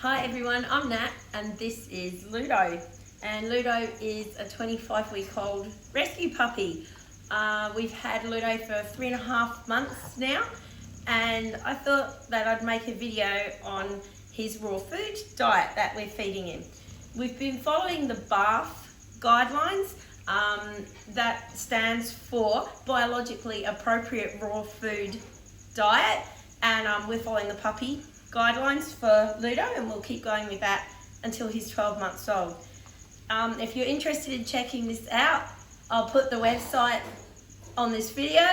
Hi everyone, I'm Nat and this is Ludo. And Ludo is a 25-week-old rescue puppy. We've had Ludo for 3.5 months now, and I thought that I'd make a video on his raw food diet that we're feeding him. We've been following the BARF guidelines. That stands for biologically appropriate raw food diet, and we're following the puppy guidelines for Ludo, and we'll keep going with that until he's 12 months old. If you're interested in checking this out, I'll put the website on this video.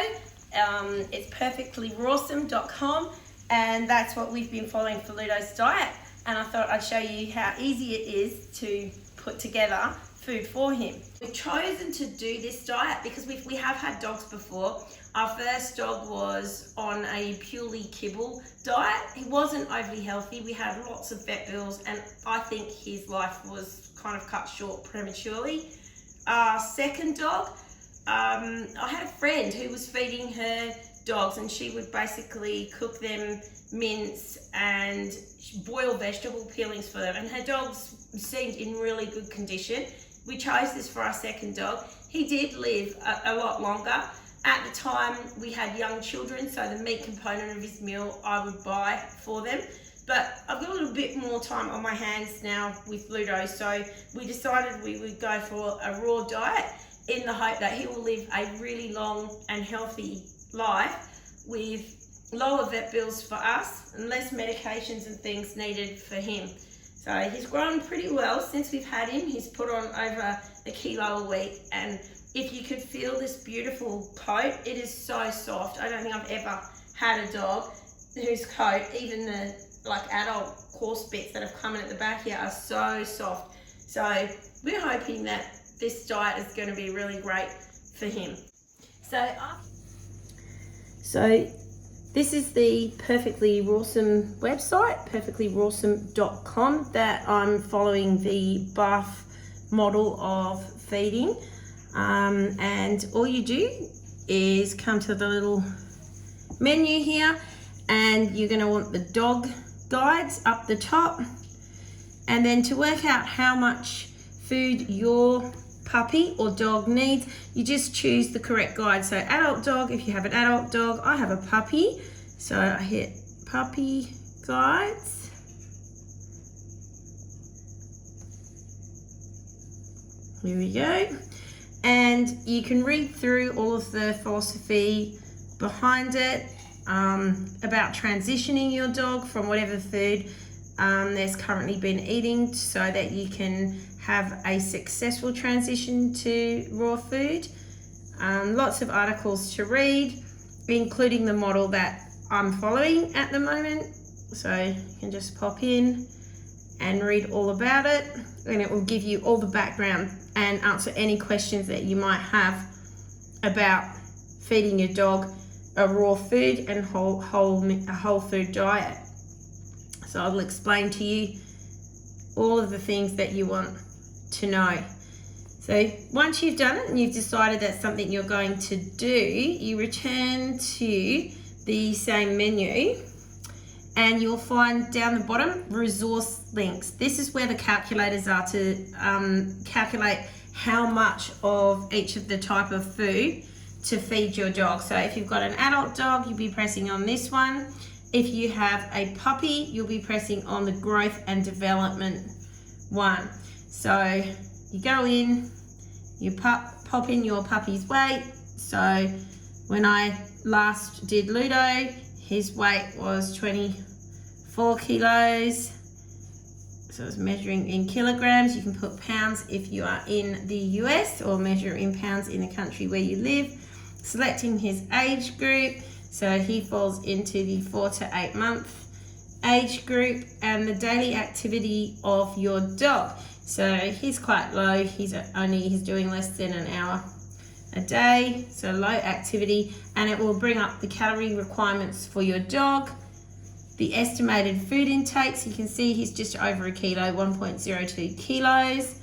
It's perfectlyrawsome.com, and that's what we've been following for Ludo's diet, and I thought I'd show you how easy it is to put together food for him. We've chosen to do this diet because we have had dogs before. Our first dog was on a purely kibble diet. He wasn't overly healthy. We had lots of vet bills, and I think his life was kind of cut short prematurely. Our second dog, I had a friend who was feeding her dogs, and she would basically cook them mince and boil vegetable peelings for them, and her dogs seemed in really good condition. We chose this for our second dog. He did live a lot longer. At the time, we had young children, so the meat component of his meal I would buy for them. But I've got a little bit more time on my hands now with Ludo, so we decided we would go for a raw diet in the hope that he will live a really long and healthy life with lower vet bills for us and less medications and things needed for him. So he's grown pretty well since we've had him. He's put on over 1 kilo a week, and if you could feel this beautiful coat, it is so soft. I don't think I've ever had a dog whose coat, even the adult coarse bits that have come in at the back here, are so soft. So we're hoping that this diet is going to be really great for him. So this is the Perfectly Rawsome website, perfectlyrawsome.com, that I'm following the BARF model of feeding. And all you do is come to the little menu here, and you're going to want the dog guides up the top, and then to work out how much food your puppy or dog needs, you just choose the correct guide. So adult dog, if you have an adult dog, I have a puppy, so I hit puppy guides. Here we go. And you can read through all of the philosophy behind it, about transitioning your dog from whatever food there's currently been eating, so that you can have a successful transition to raw food. Lots of articles to read, including the model that I'm following at the moment. So you can just pop in and read all about it, and it will give you all the background and answer any questions that you might have about feeding your dog a raw food and a whole food diet. So I'll explain to you all of the things that you want to know. So once you've done it and you've decided that's something you're going to do, you return to the same menu, and you'll find down the bottom resource links. This is where the calculators are to calculate how much of each of the type of food to feed your dog. So if you've got an adult dog, you'll be pressing on this one. If you have a puppy, you'll be pressing on the growth and development one. So you go in, you pop in your puppy's weight. So when I last did Ludo, his weight was 24 kilos. So it's measuring in kilograms. You can put pounds if you are in the US, or measure in pounds in the country where you live. Selecting his age group. So he falls into the 4 to 8 month age group, and the daily activity of your dog. So he's quite low. He's doing less than an hour a day, so low activity, and it will bring up the calorie requirements for your dog. The estimated food intake, so you can see he's just over 1 kilo, 1.02 kilos.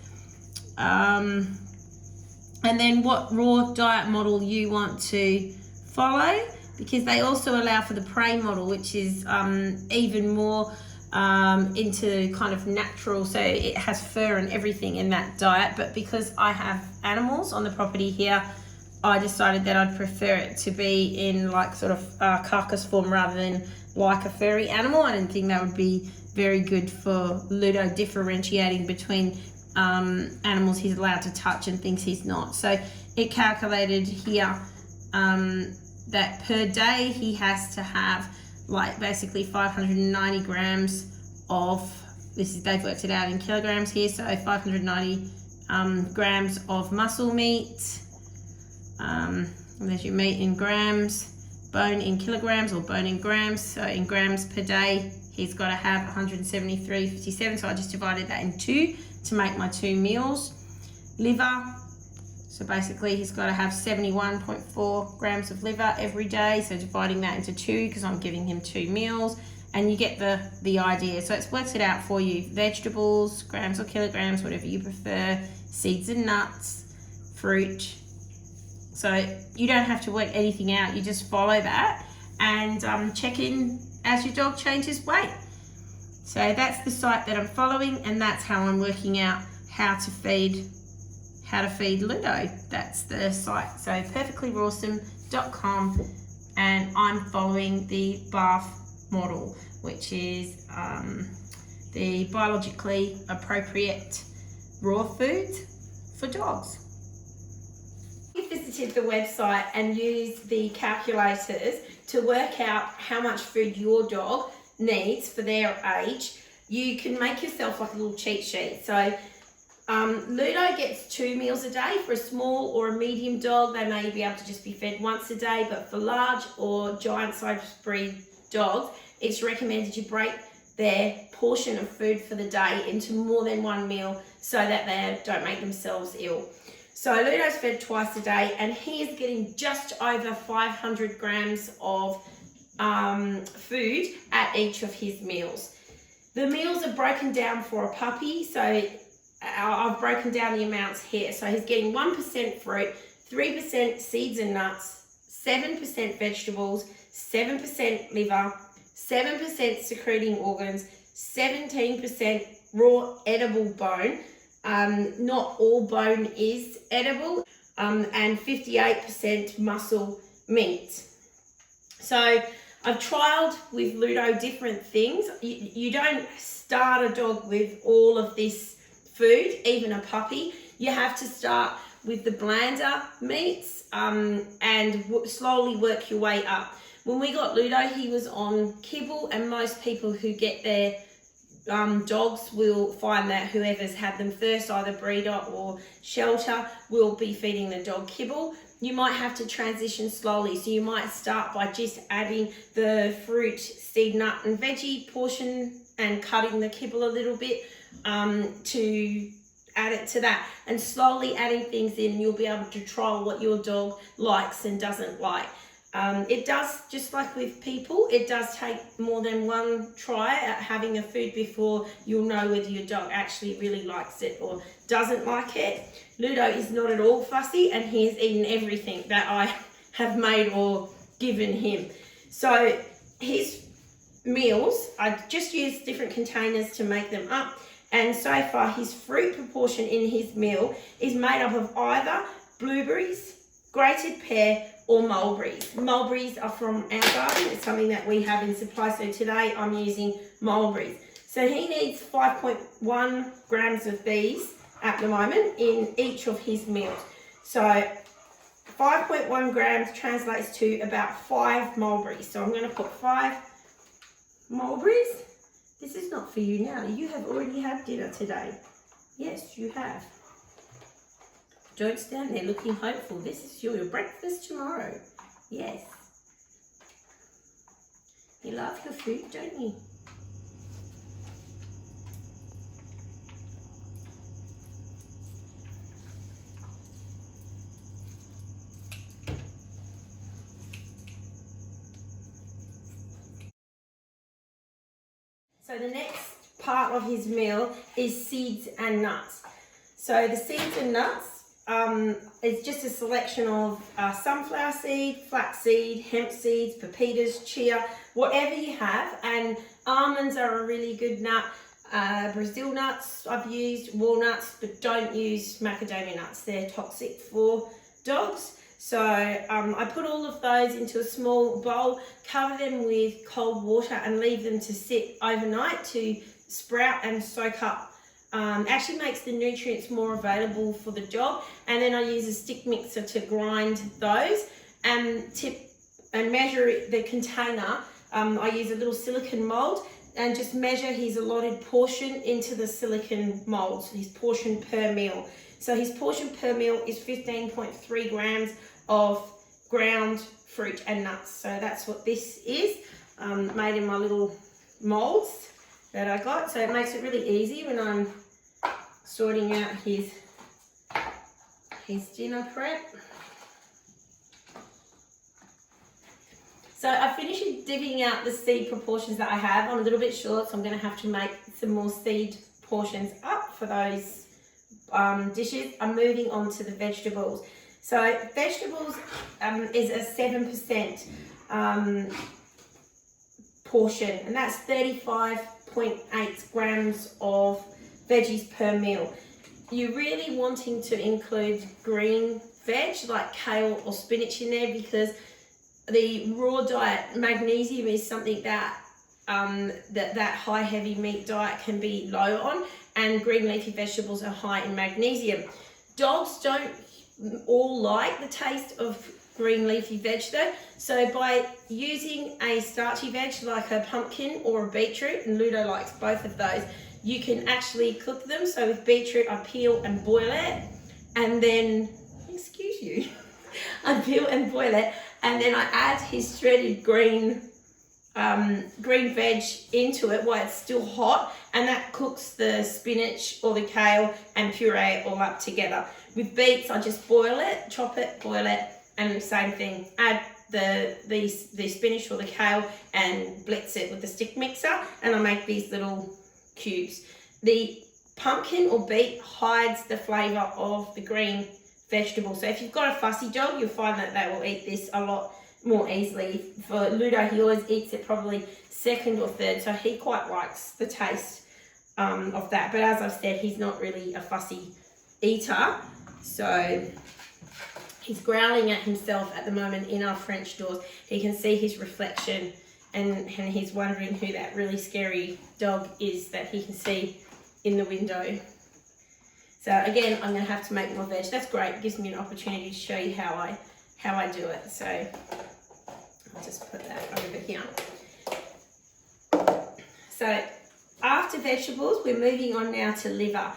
And then what raw diet model you want to follow, because they also allow for the prey model, which is even more into kind of natural, so it has fur and everything in that diet. But because I have animals on the property here, I decided that I'd prefer it to be in like sort of carcass form rather than like a furry animal. I didn't think that would be very good for Ludo, differentiating between animals he's allowed to touch and things he's not. So it calculated here that per day he has to have like basically 590 grams of, they've worked it out in kilograms here, so 590 grams of muscle meat. There's your meat in grams, bone in kilograms or bone in grams. So in grams per day, he's got to have 173.57. So I just divided that in two to make my 2 meals. Liver, so basically he's got to have 71.4 grams of liver every day. So dividing that into 2 because I'm giving him 2 meals. And you get the idea. So it's worked it out for you. Vegetables, grams or kilograms, whatever you prefer. Seeds and nuts, fruit. So you don't have to work anything out. You just follow that and check in as your dog changes weight. So that's the site that I'm following, and that's how I'm working out how to feed Ludo. That's the site. So perfectlyrawsome.com, and I'm following the bath model, which is the biologically appropriate raw food for dogs. Visited the website and used the calculators to work out how much food your dog needs for their age. You can make yourself like a little cheat sheet. So Ludo gets 2 meals a day. For a small or a medium dog, they may be able to just be fed once a day, but for large or giant size breed dogs, it's recommended you break their portion of food for the day into more than 1 meal so that they don't make themselves ill. So Ludo's fed twice a day, and he is getting just over 500 grams of food at each of his meals. The meals are broken down for a puppy, so I've broken down the amounts here. So he's getting 1% fruit, 3% seeds and nuts, 7% vegetables, 7% liver, 7% secreting organs, 17% raw edible bone. Not all bone is edible, and 58% muscle meat. So I've trialed with Ludo different things. You don't start a dog with all of this food, even a puppy. You have to start with the blander meats and slowly work your way up. When we got Ludo, he was on kibble, and most people who get their dogs will find that whoever's had them first, either breeder or shelter, will be feeding the dog kibble. You might have to transition slowly, so you might start by just adding the fruit, seed, nut and veggie portion and cutting the kibble a little bit to add it to that, and slowly adding things in. You'll be able to trial what your dog likes and doesn't like. It does, just like with people, it does take more than one try at having a food before you'll know whether your dog actually really likes it or doesn't like it. Ludo is not at all fussy, and he has eaten everything that I have made or given him. So his meals, I just used different containers to make them up, and so far his fruit proportion in his meal is made up of either blueberries, grated pear or mulberries. Mulberries are from our garden. It's something that we have in supply. So today I'm using mulberries. So he needs 5.1 grams of these at the moment in each of his meals. So 5.1 grams translates to about 5 mulberries. So I'm going to put 5 mulberries. This is not for you now. You have already had dinner today. Yes, you have. Don't stand there looking hopeful. This is your breakfast tomorrow. Yes. You love your food, don't you? So the next part of his meal is seeds and nuts. So the seeds and nuts, it's just a selection of sunflower seed, flaxseed, hemp seeds, pepitas, chia, whatever you have. And almonds are a really good nut. Brazil nuts I've used, walnuts, but don't use macadamia nuts. They're toxic for dogs. So I put all of those into a small bowl, cover them with cold water and leave them to sit overnight to sprout and soak up. Actually makes the nutrients more available for the dog. And then I use a stick mixer to grind those and measure the container. I use a little silicone mold and just measure his allotted portion into the silicone mold, so his portion per meal. So his portion per meal is 15.3 grams of ground fruit and nuts. So that's what this is, made in my little molds that I got. So it makes it really easy when I'm sorting out his dinner prep. So I finished divvying out the seed proportions that I have. I'm a little bit short, so I'm going to have to make some more seed portions up for those dishes. I'm moving on to the vegetables. So vegetables is a 7% portion, and that's 35.8 grams of veggies per meal. You're really wanting to include green veg like kale or spinach in there, because the raw diet, magnesium is something that that high heavy meat diet can be low on, and green leafy vegetables are high in magnesium. Dogs don't all like the taste of green leafy veg though, so by using a starchy veg like a pumpkin or a beetroot, and Ludo likes both of those, you can actually cook them. So with beetroot, I peel and boil it, and then, excuse you, I peel and boil it, and then I add his shredded green veg into it while it's still hot, and that cooks the spinach or the kale and puree it all up together. With beets, I just boil it, chop it, boil it, and the same thing. Add the spinach or the kale and blitz it with the stick mixer, and I make these little cubes. The pumpkin or beet hides the flavour of the green vegetable. So if you've got a fussy dog, you'll find that they will eat this a lot more easily. For Ludo, he always eats it probably second or third, so he quite likes the taste of that. But as I've said, he's not really a fussy eater, so he's growling at himself at the moment in our French doors. He can see his reflection, and he's wondering who that really scary dog is that he can see in the window. So again, I'm going to have to make more veg. That's great. It gives me an opportunity to show you how I do it. So I'll just put that over here. So after vegetables, we're moving on now to liver.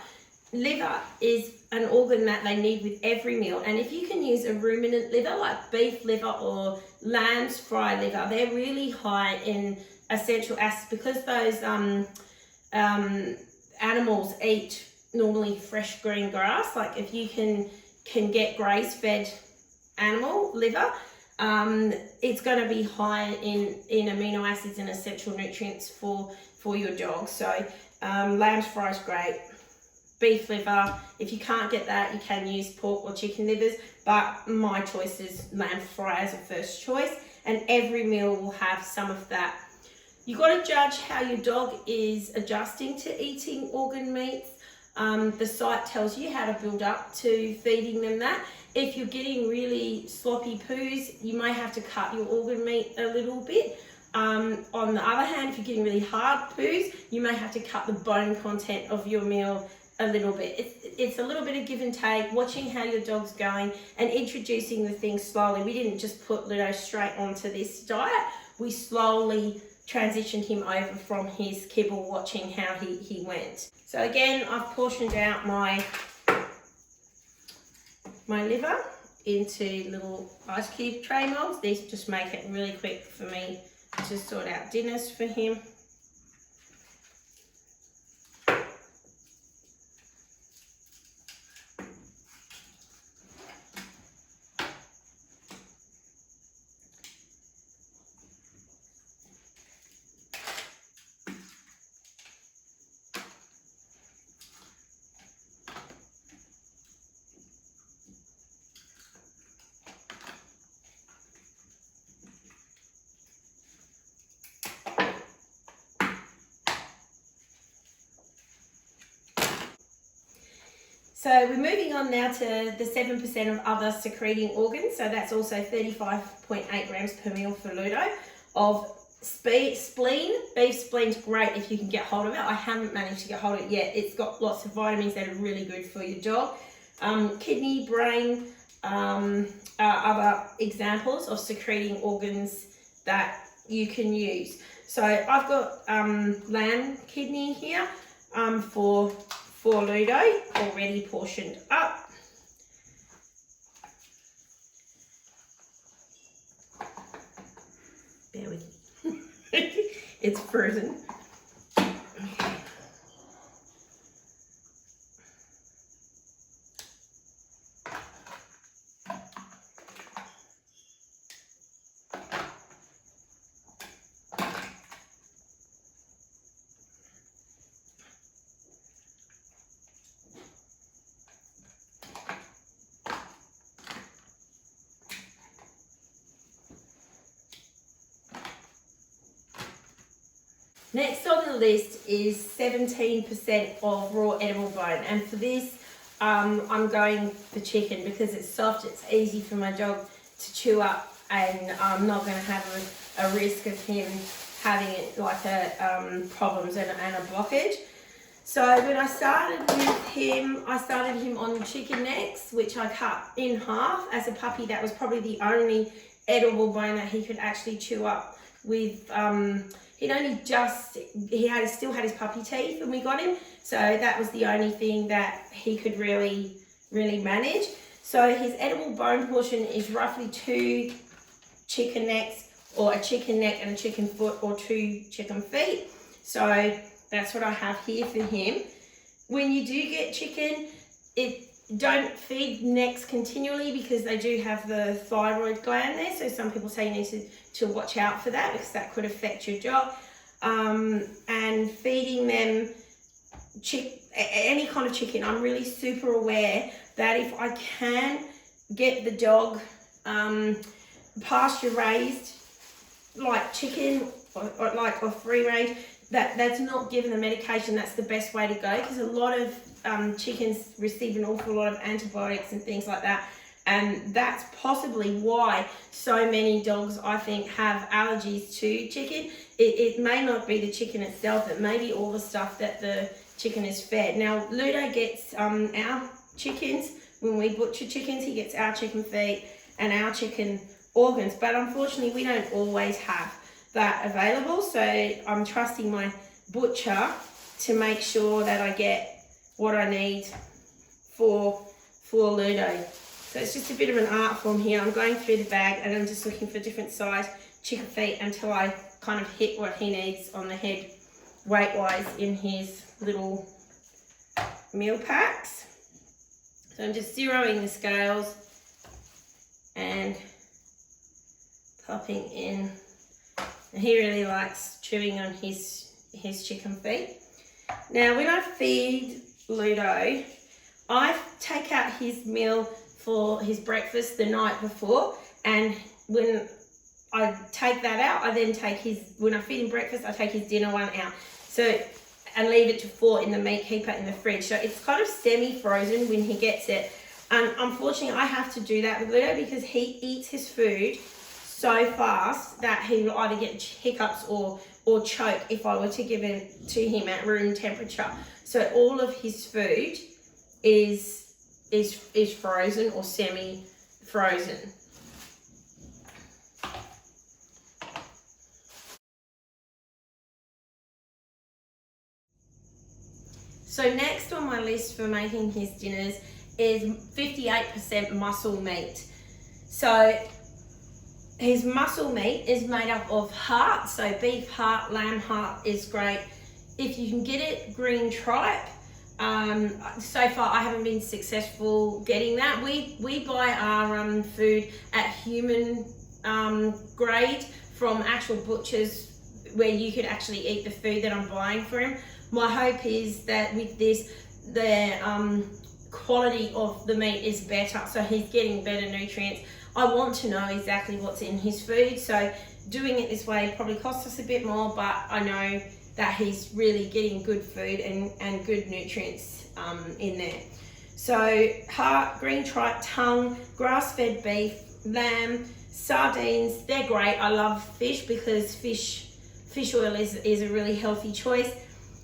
Liver is an organ that they need with every meal, and if you can use a ruminant liver like beef liver or lamb's fry liver, they're really high in essential acids, because those animals eat normally fresh green grass. Like if you can get graze-fed animal liver, it's going to be high in amino acids and essential nutrients for your dog. So lamb's fry is great. Beef liver, if you can't get that, you can use pork or chicken livers, but my choice is lamb fry as a first choice, and every meal will have some of that. You've got to judge how your dog is adjusting to eating organ meats. The site tells you how to build up to feeding them that. If you're getting really sloppy poos, you may have to cut your organ meat a little bit. On the other hand, if you're getting really hard poos, you may have to cut the bone content of your meal a little bit. It's a little bit of give and take, watching how your dog's going and introducing the things slowly. We didn't just put Ludo straight onto this diet. We slowly transitioned him over from his kibble, watching how he went. So again, I've portioned out my liver into little ice cube tray molds. These just make it really quick for me to sort out dinners for him. So we're moving on now to the 7% of other secreting organs. So that's also 35.8 grams per meal for Ludo of spleen. Beef spleen's great if you can get hold of it. I haven't managed to get hold of it yet. It's got lots of vitamins that are really good for your dog. Kidney, brain, are other examples of secreting organs that you can use. So I've got lamb kidney here for Ludo, already portioned up. Bear with me. It's frozen. Okay. Next on the list is 17% of raw edible bone, and for this I'm going for chicken because it's soft, it's easy for my dog to chew up, and I'm not going to have a risk of him having it like a problems and a blockage. So when I started with him, I started him on chicken necks, which I cut in half. As a puppy, that was probably the only edible bone that he could actually chew up with. He still had his puppy teeth when we got him, so that was the only thing that he could really manage. So his edible bone portion is roughly 2 chicken necks, or a chicken neck and a chicken foot, or 2 chicken feet. So that's what I have here for him. When you do get chicken, don't feed necks continually because they do have the thyroid gland there. So some people say you need to watch out for that because that could affect your dog. And feeding them any kind of chicken, I'm really super aware that if I can get the dog pasture raised like chicken or free range, that's not given the medication, that's the best way to go, because a lot of chickens receive an awful lot of antibiotics and things like that, and that's possibly why so many dogs, I think, have allergies to chicken. It may not be the chicken itself, it may be all the stuff that the chicken is fed. Now Ludo gets our chickens, when we butcher chickens, he gets our chicken feet and our chicken organs, but unfortunately we don't always have that available, so I'm trusting my butcher to make sure that I get what I need for Ludo. So it's just a bit of an art form here. I'm going through the bag and I'm just looking for different size chicken feet until I kind of hit what he needs on the head weight wise in his little meal packs. So I'm just zeroing the scales and popping in. He really likes chewing on his chicken feet. Now when I feed Ludo, I take out his meal for his breakfast the night before, and when I take that out, I then take when I feed him breakfast, I take his dinner one out. So, and leave it to 4 in the meat keeper in the fridge. So it's kind of semi-frozen when he gets it. And unfortunately, I have to do that with Ludo because he eats his food so fast that he will either get hiccups or choke if I were to give it to him at room temperature. So all of his food is frozen or semi-frozen. So next on my list for making his dinners is 58% muscle meat. So his muscle meat is made up of heart, so beef heart, lamb heart is great. If you can get it, green tripe. So far I haven't been successful getting that. We buy our food at human grade from actual butchers where you could actually eat the food that I'm buying for him. My hope is that with this, the quality of the meat is better, so he's getting better nutrients. I want to know exactly what's in his food, so doing it this way probably costs us a bit more, but I know that he's really getting good food and good nutrients in there. So heart, green tripe, tongue, grass-fed beef, lamb, sardines, they're great. I love fish because fish oil is a really healthy choice.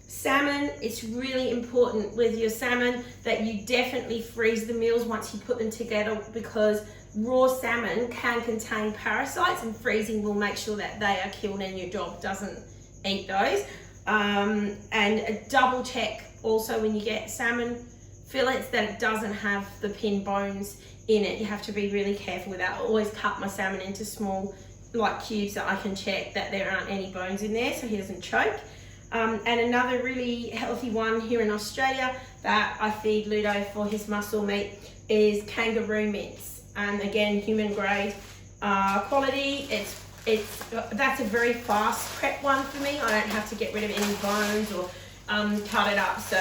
Salmon, it's really important with your salmon that you definitely freeze the meals once you put them together, because raw salmon can contain parasites, and freezing will make sure that they are killed and your dog doesn't eat those. And double check also when you get salmon fillets that it doesn't have the pin bones in it. You have to be really careful with that. I always cut my salmon into small cubes so I can check that there aren't any bones in there so he doesn't choke. And another really healthy one here in Australia that I feed Ludo for his muscle meat is kangaroo mince. And again, human grade quality. That's a very fast prep one for me. I don't have to get rid of any bones or cut it up, so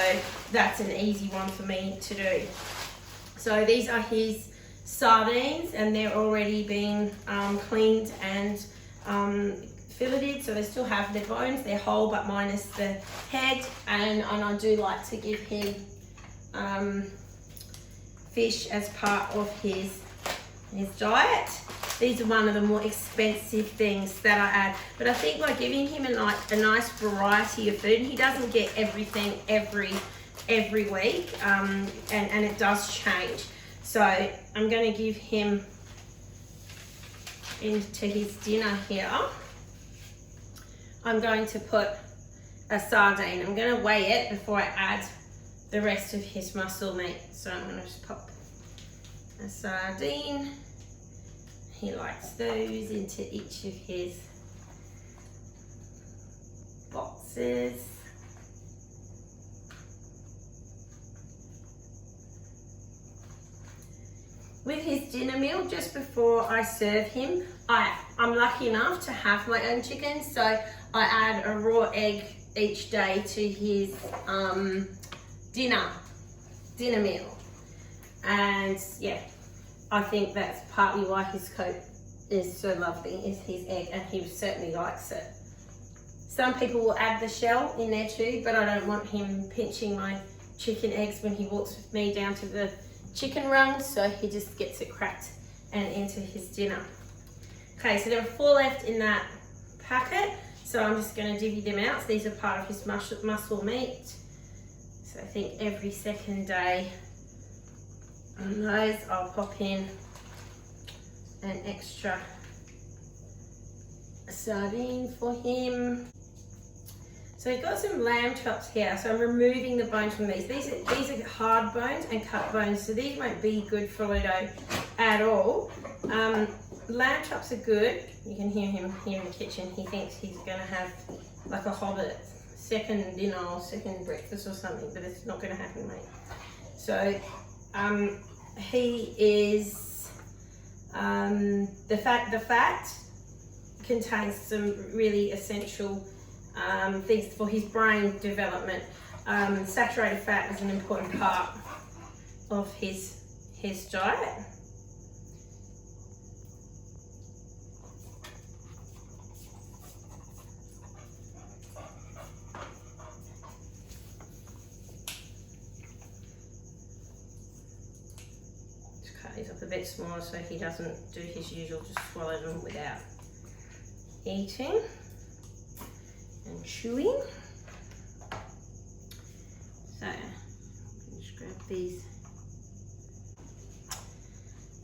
that's an easy one for me to do. So these are his sardines, and they're already been cleaned and filleted, so they still have their bones. They're whole but minus the head, and I do like to give him fish as part of his diet. These are one of the more expensive things that I add, but I think by giving him a nice variety of food, he doesn't get everything every week, and it does change. So I'm going to give him into his dinner here. I'm going to put a sardine. I'm going to weigh it before I add the rest of his muscle meat. So I'm going to just pop a sardine. He likes those into each of his boxes. With his dinner meal, just before I serve him, I'm lucky enough to have my own chicken, so I add a raw egg each day to his dinner meal. And yeah, I think that's partly why his coat is so lovely, is his egg, and he certainly likes it. Some people will add the shell in there too, but I don't want him pinching my chicken eggs when he walks with me down to the chicken rung, so he just gets it cracked and into his dinner. Okay, so there are 4 left in that packet, so I'm just going to divvy them out. So these are part of his muscle meat. So I think every second day on those I'll pop in an extra sardine for him. So we've got some lamb chops here, so I'm removing the bones from these. These are hard bones and cut bones, so these won't be good for Ludo at all. Lamb chops are good. You can hear him here in the kitchen. He thinks he's going to have like a hobbit second dinner or second breakfast or something, but it's not going to happen, mate. So he is the fat contains some really essential things for his brain development. Saturated fat is an important part of his diet. Just cut these up a bit smaller so he doesn't do his usual, just swallow them without eating and chewing. So just grab these.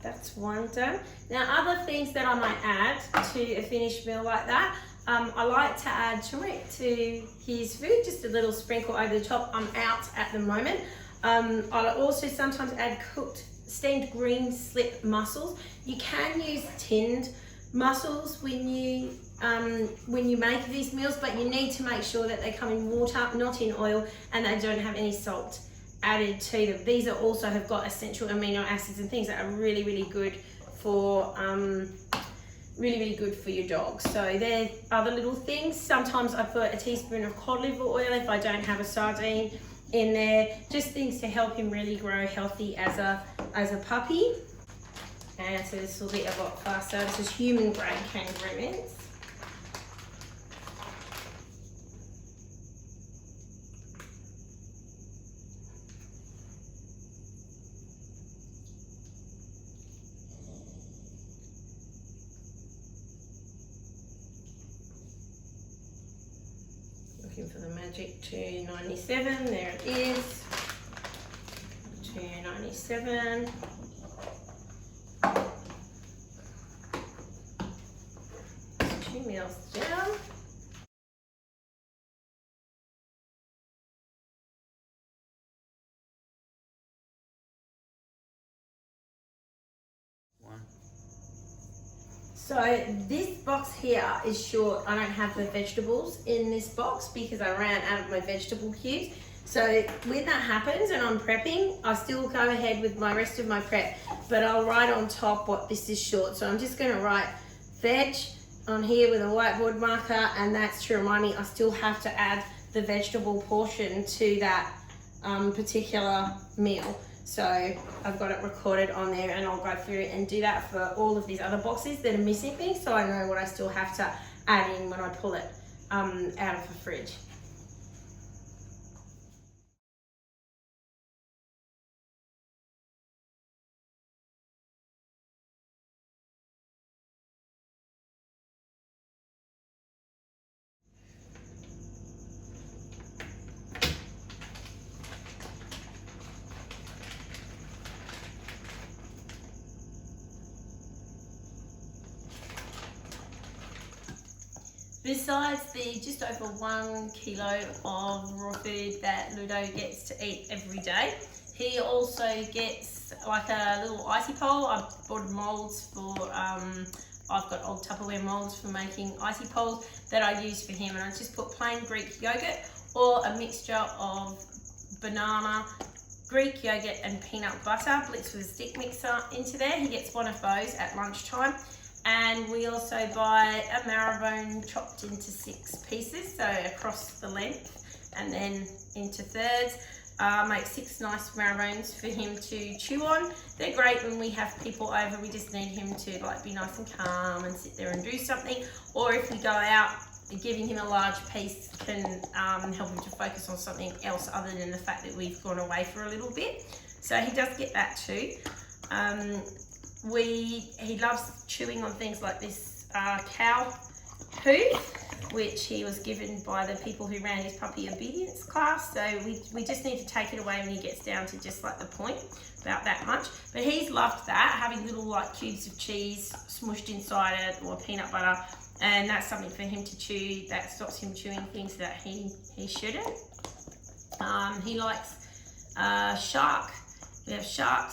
That's one done. Now other things that I might add to a finished meal like that, I like to add turmeric to his food, just a little sprinkle over the top. I'm out at the moment. I'll also sometimes add cooked steamed green slip mussels. You can use tinned mussels when you make these meals, but you need to make sure that they come in water, not in oil, and they don't have any salt added to them. These are also have got essential amino acids and things that are really, really good for your dog. So there are other little things. Sometimes I put a teaspoon of cod liver oil if I don't have a sardine in there. Just things to help him really grow healthy as a puppy. And so this will be a lot faster. This is human grade kangaroo mince. looking for the magic 297. There it is. 297. Two meals down. So this box here is short. I don't have the vegetables in this box because I ran out of my vegetable cubes. So when that happens and I'm prepping, I still go ahead with my rest of my prep, but I'll write on top what this is short. So I'm just going to write veg on here with a whiteboard marker, and that's to remind me I still have to add the vegetable portion to that particular meal. So I've got it recorded on there, and I'll go through and do that for all of these other boxes that are missing things, so I know what I still have to add in when I pull it out of the fridge. Besides the just over 1 kilo of raw food that Ludo gets to eat every day, he also gets like a little icy pole. I've bought molds for, I've got old Tupperware molds for making icy poles that I use for him, and I just put plain Greek yogurt or a mixture of banana, Greek yogurt and peanut butter blitzed with a stick mixer into there. He gets one of those at lunchtime. And we also buy a marrowbone chopped into 6 pieces, so across the length and then into thirds. Make 6 nice marrowbones for him to chew on. They're great when we have people over. We just need him to like be nice and calm and sit there and do something. Or if we go out, giving him a large piece can help him to focus on something else other than the fact that we've gone away for a little bit. So he does get that too. He loves chewing on things like this cow hoof, which he was given by the people who ran his puppy obedience class. So we just need to take it away when he gets down to just like the point, about that much. But he's loved that, having little like cubes of cheese smushed inside it or peanut butter, and that's something for him to chew that stops him chewing things that he shouldn't. He likes shark. We have shark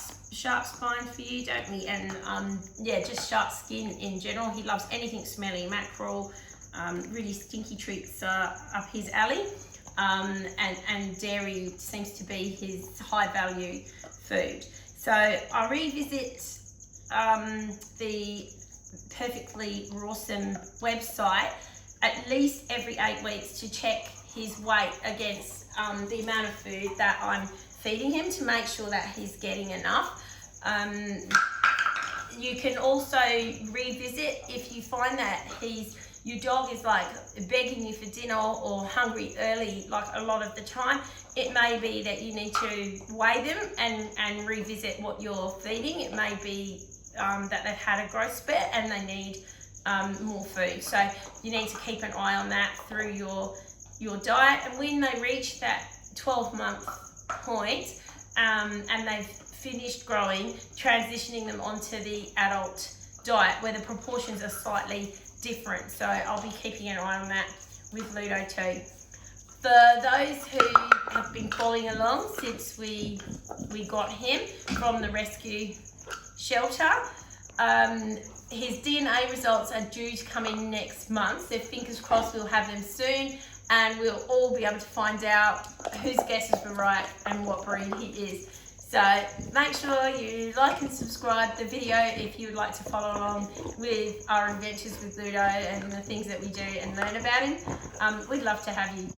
spine for you, don't we? And yeah, just shark skin in general. He loves anything smelly, mackerel, really stinky treats up his alley. And dairy seems to be his high value food. So I revisit the Perfectly Rawsome website at least every 8 weeks to check his weight against the amount of food that I'm feeding him to make sure that he's getting enough. You can also revisit if you find that your dog is like begging you for dinner or hungry early, like a lot of the time. It may be that you need to weigh them and revisit what you're feeding. It may be that they've had a growth spurt and they need more food. So you need to keep an eye on that through your diet. And when they reach that 12-month point and they've finished growing, transitioning them onto the adult diet where the proportions are slightly different. So I'll be keeping an eye on that with Ludo too. For those who have been following along since we got him from the rescue shelter, his DNA results are due to come in next month, so fingers crossed we'll have them soon, and we'll all be able to find out whose guesses were right and what breed he is. So make sure you like and subscribe the video if you would like to follow along with our adventures with Ludo and the things that we do and learn about him. We'd love to have you.